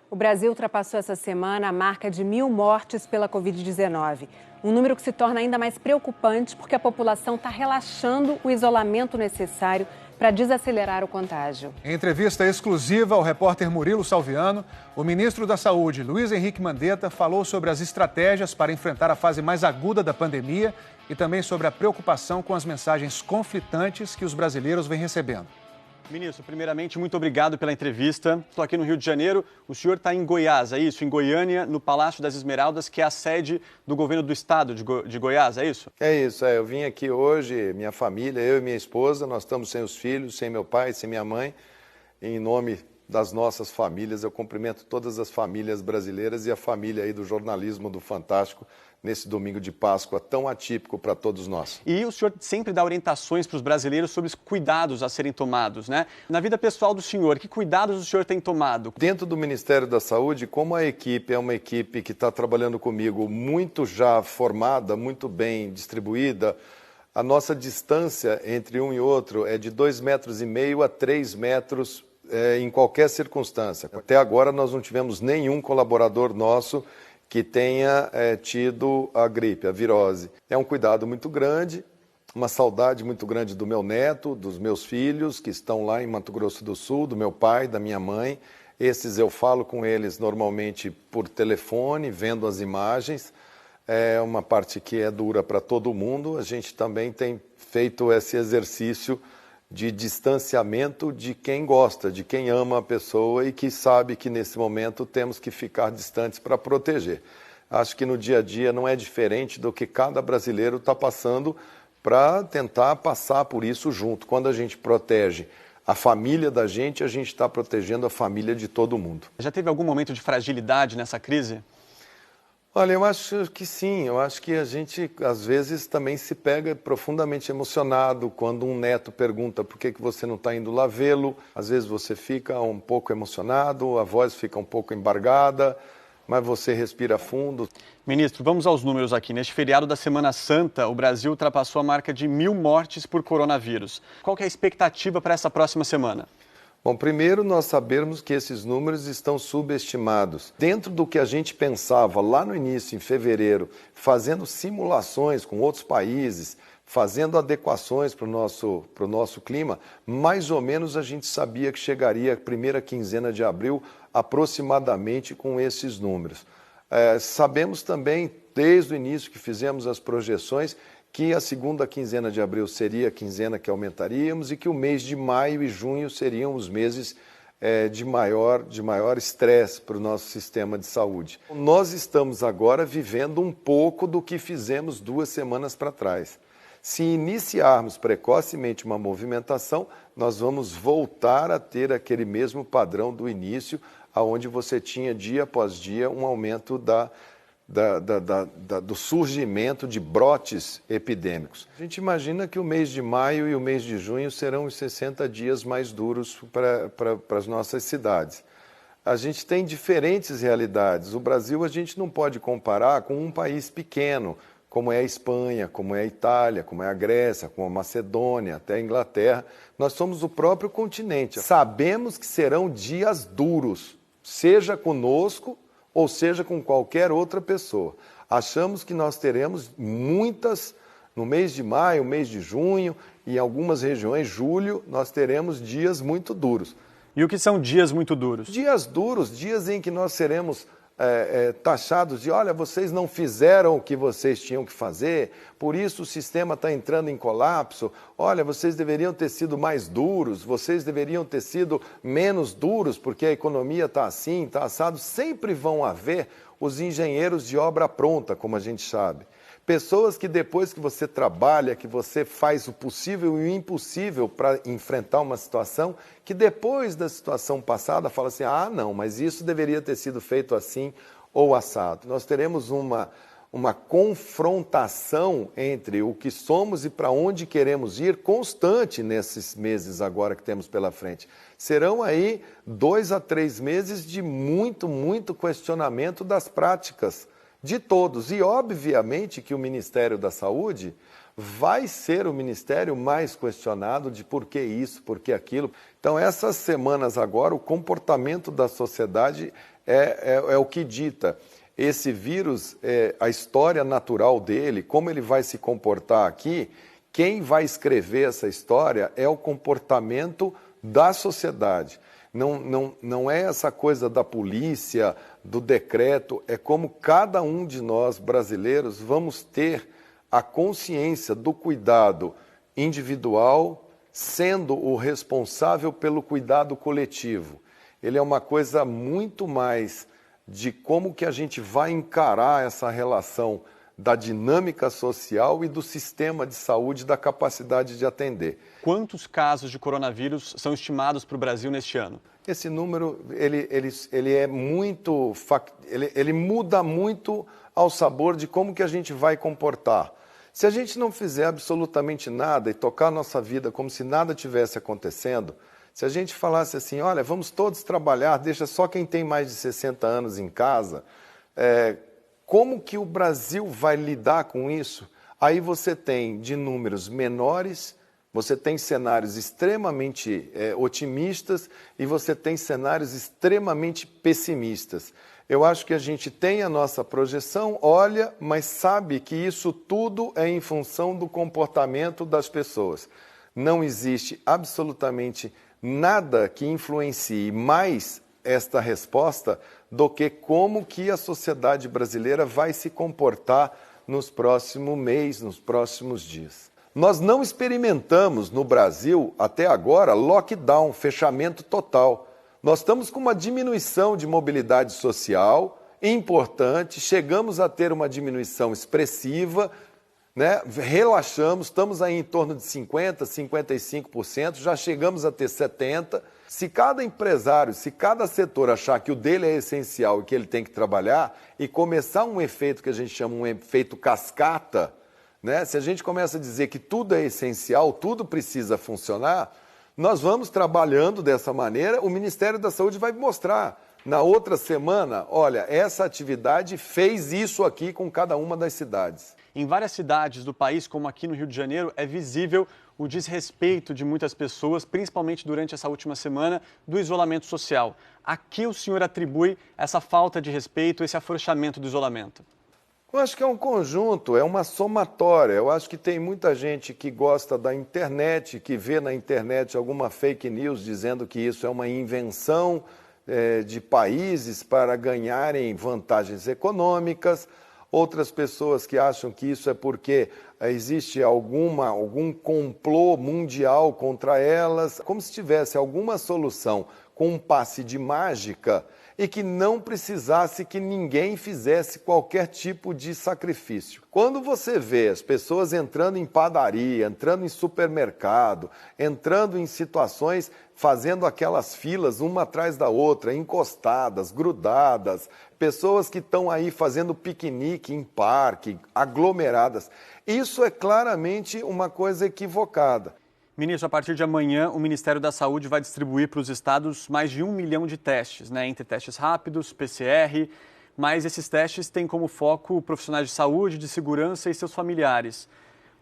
O Brasil ultrapassou essa semana a marca de 1.000 mortes pela Covid-19. Um número que se torna ainda mais preocupante porque a população está relaxando o isolamento necessário para desacelerar o contágio. Em entrevista exclusiva ao repórter Murilo Salviano, o ministro da Saúde, Luiz Henrique Mandetta, falou sobre as estratégias para enfrentar a fase mais aguda da pandemia e também sobre a preocupação com as mensagens conflitantes que os brasileiros vêm recebendo. Ministro, primeiramente, muito obrigado pela entrevista. Estou aqui no Rio de Janeiro. O senhor está em Goiás, é isso? Em Goiânia, no Palácio das Esmeraldas, que é a sede do governo do estado de Goiás, é isso? É isso, eu vim aqui hoje, minha família, eu e minha esposa, nós estamos sem os filhos, sem meu pai, sem minha mãe. Em nome das nossas famílias, eu cumprimento todas as famílias brasileiras e a família aí do jornalismo do Fantástico, nesse domingo de Páscoa tão atípico para todos nós. E o senhor sempre dá orientações para os brasileiros sobre os cuidados a serem tomados, né? Na vida pessoal do senhor, que cuidados o senhor tem tomado? Dentro do Ministério da Saúde, como a equipe é uma equipe que está trabalhando comigo muito já formada, muito bem distribuída, a nossa distância entre um e outro é de 2,5 metros a 3 metros em qualquer circunstância. Até agora nós não tivemos nenhum colaborador nosso que tenha tido a gripe, a virose. É um cuidado muito grande, uma saudade muito grande do meu neto, dos meus filhos que estão lá em Mato Grosso do Sul, do meu pai, da minha mãe. Esses eu falo com eles normalmente por telefone, vendo as imagens. É uma parte que é dura para todo mundo. A gente também tem feito esse exercício de distanciamento de quem gosta, de quem ama a pessoa e que sabe que nesse momento temos que ficar distantes para proteger. Acho que no dia a dia não é diferente do que cada brasileiro está passando para tentar passar por isso junto. Quando a gente protege a família da gente, a gente está protegendo a família de todo mundo. Já teve algum momento de fragilidade nessa crise? Olha, eu acho que sim, eu acho que a gente às vezes também se pega profundamente emocionado quando um neto pergunta por que você não está indo lá vê-lo, às vezes você fica um pouco emocionado, a voz fica um pouco embargada, mas você respira fundo. Ministro, vamos aos números aqui. Neste feriado da Semana Santa, o Brasil ultrapassou a marca de 1.000 mortes por coronavírus. Qual que é a expectativa para essa próxima semana? Bom, primeiro nós sabemos que esses números estão subestimados. Dentro do que a gente pensava lá no início, em fevereiro, fazendo simulações com outros países, fazendo adequações para o nosso clima, mais ou menos a gente sabia que chegaria a primeira quinzena de abril aproximadamente com esses números. Sabemos também, desde o início que fizemos as projeções, que a segunda quinzena de abril seria a quinzena que aumentaríamos e que o mês de maio e junho seriam os meses de maior estresse para o nosso sistema de saúde. Nós estamos agora vivendo um pouco do que fizemos 2 semanas para trás. Se iniciarmos precocemente uma movimentação, nós vamos voltar a ter aquele mesmo padrão do início, onde você tinha dia após dia um aumento do surgimento de brotes epidêmicos. A gente imagina que o mês de maio e o mês de junho serão os 60 dias mais duros para as nossas cidades. A gente tem diferentes realidades. O Brasil a gente não pode comparar com um país pequeno, como é a Espanha, como é a Itália, como é a Grécia, como a Macedônia, até a Inglaterra. Nós somos o próprio continente. Sabemos que serão dias duros, seja conosco ou seja com qualquer outra pessoa. Achamos que nós teremos muitas, no mês de maio, mês de junho, e em algumas regiões, julho, nós teremos dias muito duros. E o que são dias muito duros? Dias duros, dias em que nós seremos taxados de, olha, vocês não fizeram o que vocês tinham que fazer, por isso o sistema está entrando em colapso, olha, vocês deveriam ter sido mais duros, vocês deveriam ter sido menos duros, porque a economia está assim, está assado. Sempre vão haver os engenheiros de obra pronta, como a gente sabe. Pessoas que depois que você trabalha, que você faz o possível e o impossível para enfrentar uma situação, que depois da situação passada fala assim, ah não, mas isso deveria ter sido feito assim ou assado. Nós teremos uma confrontação entre o que somos e para onde queremos ir constante nesses meses agora que temos pela frente. Serão aí 2 a 3 meses de muito questionamento das práticas de todos. E, obviamente, que o Ministério da Saúde vai ser o Ministério mais questionado de por que isso, por que aquilo. Então, essas semanas agora, o comportamento da sociedade é o que dita. Esse vírus, a história natural dele, como ele vai se comportar aqui, quem vai escrever essa história é o comportamento da sociedade. Não é essa coisa da polícia, do decreto, é como cada um de nós brasileiros vamos ter a consciência do cuidado individual, sendo o responsável pelo cuidado coletivo. Ele é uma coisa muito mais de como que a gente vai encarar essa relação da dinâmica social e do sistema de saúde, da capacidade de atender. Quantos casos de coronavírus são estimados para o Brasil neste ano? Esse número ele é muito, ele muda muito ao sabor de como que a gente vai comportar. Se a gente não fizer absolutamente nada e tocar a nossa vida como se nada tivesse acontecendo, se a gente falasse assim, olha, vamos todos trabalhar, deixa só quem tem mais de 60 anos em casa, como que o Brasil vai lidar com isso? Aí você tem de números menores, você tem cenários extremamente otimistas e você tem cenários extremamente pessimistas. Eu acho que a gente tem a nossa projeção, olha, mas sabe que isso tudo é em função do comportamento das pessoas. Não existe absolutamente nada que influencie mais esta resposta do que como que a sociedade brasileira vai se comportar nos próximos meses, nos próximos dias. Nós não experimentamos no Brasil, até agora, lockdown, fechamento total. Nós estamos com uma diminuição de mobilidade social importante, chegamos a ter uma diminuição expressiva, né? Relaxamos, estamos aí em torno de 50%, 55%, já chegamos a ter 70%. Se cada empresário, se cada setor achar que o dele é essencial e que ele tem que trabalhar e começar um efeito que a gente chama um efeito cascata, né? Se a gente começa a dizer que tudo é essencial, tudo precisa funcionar, nós vamos trabalhando dessa maneira, o Ministério da Saúde vai mostrar. Na outra semana, olha, essa atividade fez isso aqui com cada uma das cidades. Em várias cidades do país, como aqui no Rio de Janeiro, é visível o desrespeito de muitas pessoas, principalmente durante essa última semana do isolamento social. A que o senhor atribui essa falta de respeito, esse afrouxamento do isolamento? Eu acho que é um conjunto, é uma somatória. Eu acho que tem muita gente que gosta da internet, que vê na internet alguma fake news dizendo que isso é uma invenção de países para ganharem vantagens econômicas. Outras pessoas que acham que isso é porque existe algum complô mundial contra elas, como se tivesse alguma solução com um passe de mágica e que não precisasse que ninguém fizesse qualquer tipo de sacrifício. Quando você vê as pessoas entrando em padaria, entrando em supermercado, entrando em situações, fazendo aquelas filas uma atrás da outra, encostadas, grudadas, pessoas que estão aí fazendo piquenique em parque, aglomeradas, isso é claramente uma coisa equivocada. Ministro, a partir de amanhã, o Ministério da Saúde vai distribuir para os estados mais de 1 milhão de testes, entre testes rápidos, PCR, mas esses testes têm como foco profissionais de saúde, de segurança e seus familiares.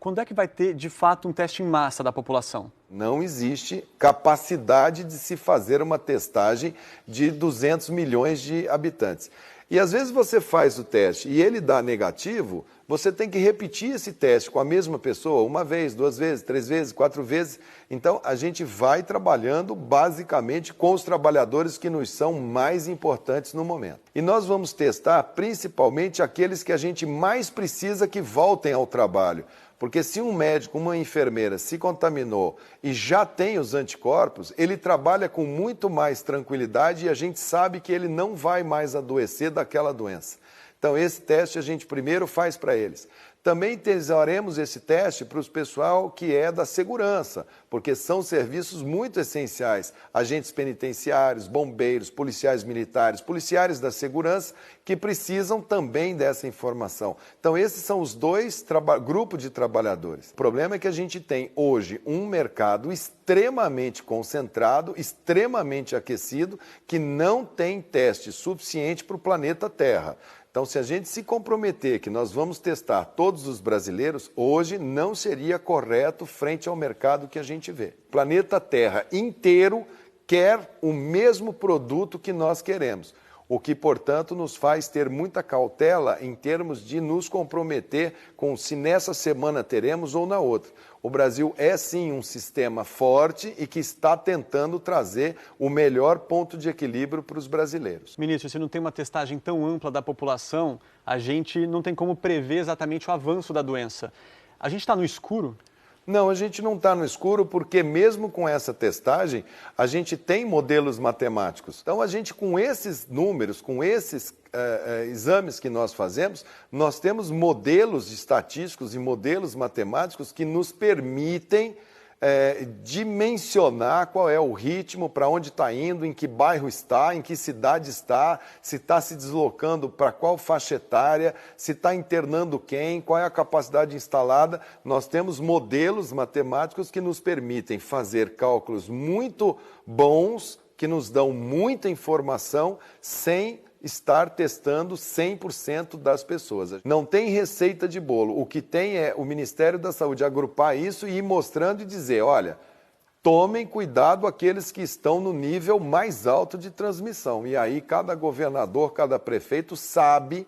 Quando é que vai ter, de fato, um teste em massa da população? Não existe capacidade de se fazer uma testagem de 200 milhões de habitantes. E às vezes você faz o teste e ele dá negativo, você tem que repetir esse teste com a mesma pessoa uma vez, 2 vezes, 3 vezes, 4 vezes. Então a gente vai trabalhando basicamente com os trabalhadores que nos são mais importantes no momento. E nós vamos testar principalmente aqueles que a gente mais precisa que voltem ao trabalho. Porque se um médico, uma enfermeira se contaminou e já tem os anticorpos, ele trabalha com muito mais tranquilidade e a gente sabe que ele não vai mais adoecer daquela doença. Então, esse teste a gente primeiro faz para eles. Também utilizaremos esse teste para o pessoal que é da segurança, porque são serviços muito essenciais. Agentes penitenciários, bombeiros, policiais militares, policiais da segurança, que precisam também dessa informação. Então, esses são os dois grupos de trabalhadores. O problema é que a gente tem hoje um mercado extremamente concentrado, extremamente aquecido, que não tem teste suficiente para o planeta Terra. Então, se a gente se comprometer que nós vamos testar todos os brasileiros, hoje não seria correto frente ao mercado que a gente vê. O planeta Terra inteiro quer o mesmo produto que nós queremos, o que, portanto, nos faz ter muita cautela em termos de nos comprometer com se nessa semana teremos ou na outra. O Brasil é, sim, um sistema forte e que está tentando trazer o melhor ponto de equilíbrio para os brasileiros. Ministro, se não tem uma testagem tão ampla da população, a gente não tem como prever exatamente o avanço da doença. A gente está no escuro? Não, a gente não está no escuro porque mesmo com essa testagem, a gente tem modelos matemáticos. Então, a gente com esses números, com esses exames que nós fazemos, nós temos modelos estatísticos e modelos matemáticos que nos permitem dimensionar qual é o ritmo, para onde está indo, em que bairro está, em que cidade está, se está se deslocando para qual faixa etária, se está internando quem, qual é a capacidade instalada. Nós temos modelos matemáticos que nos permitem fazer cálculos muito bons, que nos dão muita informação, sem estar testando 100% das pessoas. Não tem receita de bolo. O que tem é o Ministério da Saúde agrupar isso e ir mostrando e dizer, olha, tomem cuidado aqueles que estão no nível mais alto de transmissão. E aí cada governador, cada prefeito sabe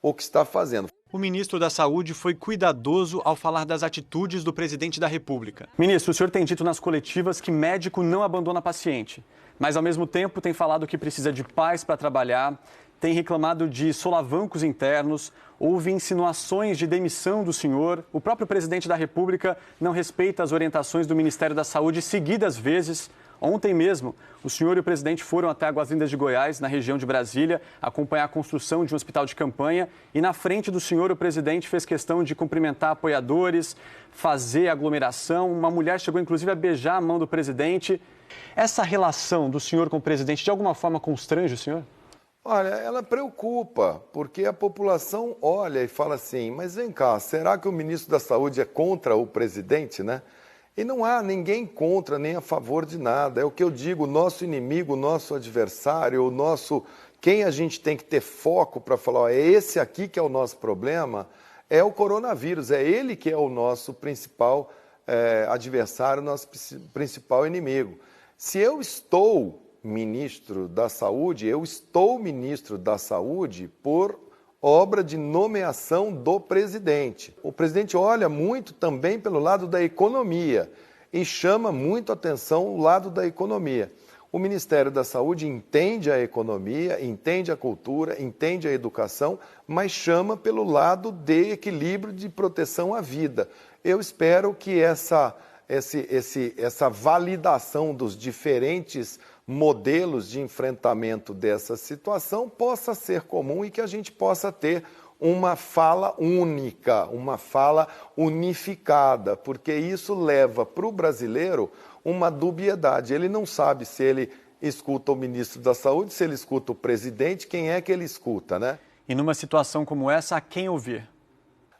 o que está fazendo. O ministro da Saúde foi cuidadoso ao falar das atitudes do presidente da República. Ministro, o senhor tem dito nas coletivas que médico não abandona paciente, mas ao mesmo tempo tem falado que precisa de paz para trabalhar, tem reclamado de solavancos internos, houve insinuações de demissão do senhor. O próprio presidente da República não respeita as orientações do Ministério da Saúde seguidas vezes. Ontem mesmo, o senhor e o presidente foram até Águas Lindas de Goiás, na região de Brasília, acompanhar a construção de um hospital de campanha. E na frente do senhor, o presidente fez questão de cumprimentar apoiadores, fazer aglomeração. Uma mulher chegou, inclusive, a beijar a mão do presidente. Essa relação do senhor com o presidente, de alguma forma, constrange o senhor? Olha, ela preocupa, porque a população olha e fala assim, mas vem cá, será que o ministro da Saúde é contra o presidente, né? E não há ninguém contra nem a favor de nada. É o que eu digo, o nosso inimigo, o nosso adversário, quem a gente tem que ter foco para falar, ó, é esse aqui que é o nosso problema, é o coronavírus, é ele que é o nosso principal adversário, nosso principal inimigo. Se eu estou ministro da Saúde, eu estou ministro da Saúde por obra de nomeação do presidente. O presidente olha muito também pelo lado da economia e chama muito atenção o lado da economia. O Ministério da Saúde entende a economia, entende a cultura, entende a educação, mas chama pelo lado de equilíbrio de proteção à vida. Eu espero que essa validação dos diferentes modelos de enfrentamento dessa situação possa ser comum e que a gente possa ter uma fala única, uma fala unificada, porque isso leva para o brasileiro uma dubiedade. Ele não sabe se ele escuta o ministro da Saúde, se ele escuta o presidente, quem é que ele escuta, né? E numa situação como essa, a quem ouvir?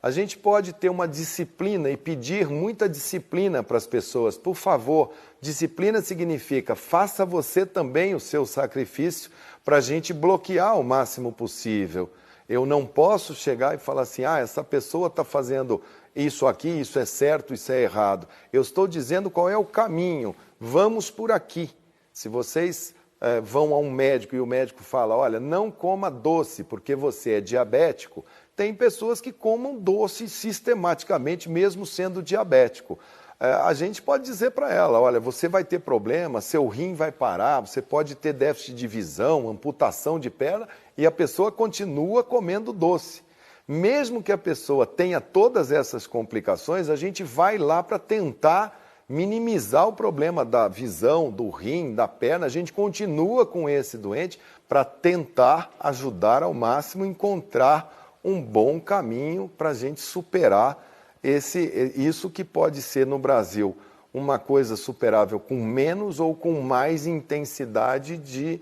A gente pode ter uma disciplina e pedir muita disciplina para as pessoas. Por favor, disciplina significa faça você também o seu sacrifício para a gente bloquear o máximo possível. Eu não posso chegar e falar assim, essa pessoa está fazendo isso aqui, isso é certo, isso é errado. Eu estou dizendo qual é o caminho, vamos por aqui. Se vocês vão a um médico e o médico fala, olha, não coma doce porque você é diabético, tem pessoas que comam doce sistematicamente, mesmo sendo diabético. A gente pode dizer para ela, olha, você vai ter problema, seu rim vai parar, você pode ter déficit de visão, amputação de perna, e a pessoa continua comendo doce. Mesmo que a pessoa tenha todas essas complicações, a gente vai lá para tentar minimizar o problema da visão, do rim, da perna. A gente continua com esse doente para tentar ajudar ao máximo, encontrar um bom caminho para a gente superar isso que pode ser no Brasil uma coisa superável com menos ou com mais intensidade de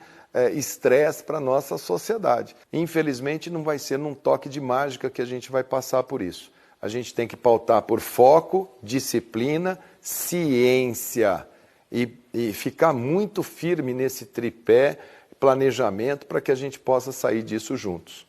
estresse para a nossa sociedade. Infelizmente, não vai ser num toque de mágica que a gente vai passar por isso. A gente tem que pautar por foco, disciplina, ciência e ficar muito firme nesse tripé, planejamento, para que a gente possa sair disso juntos.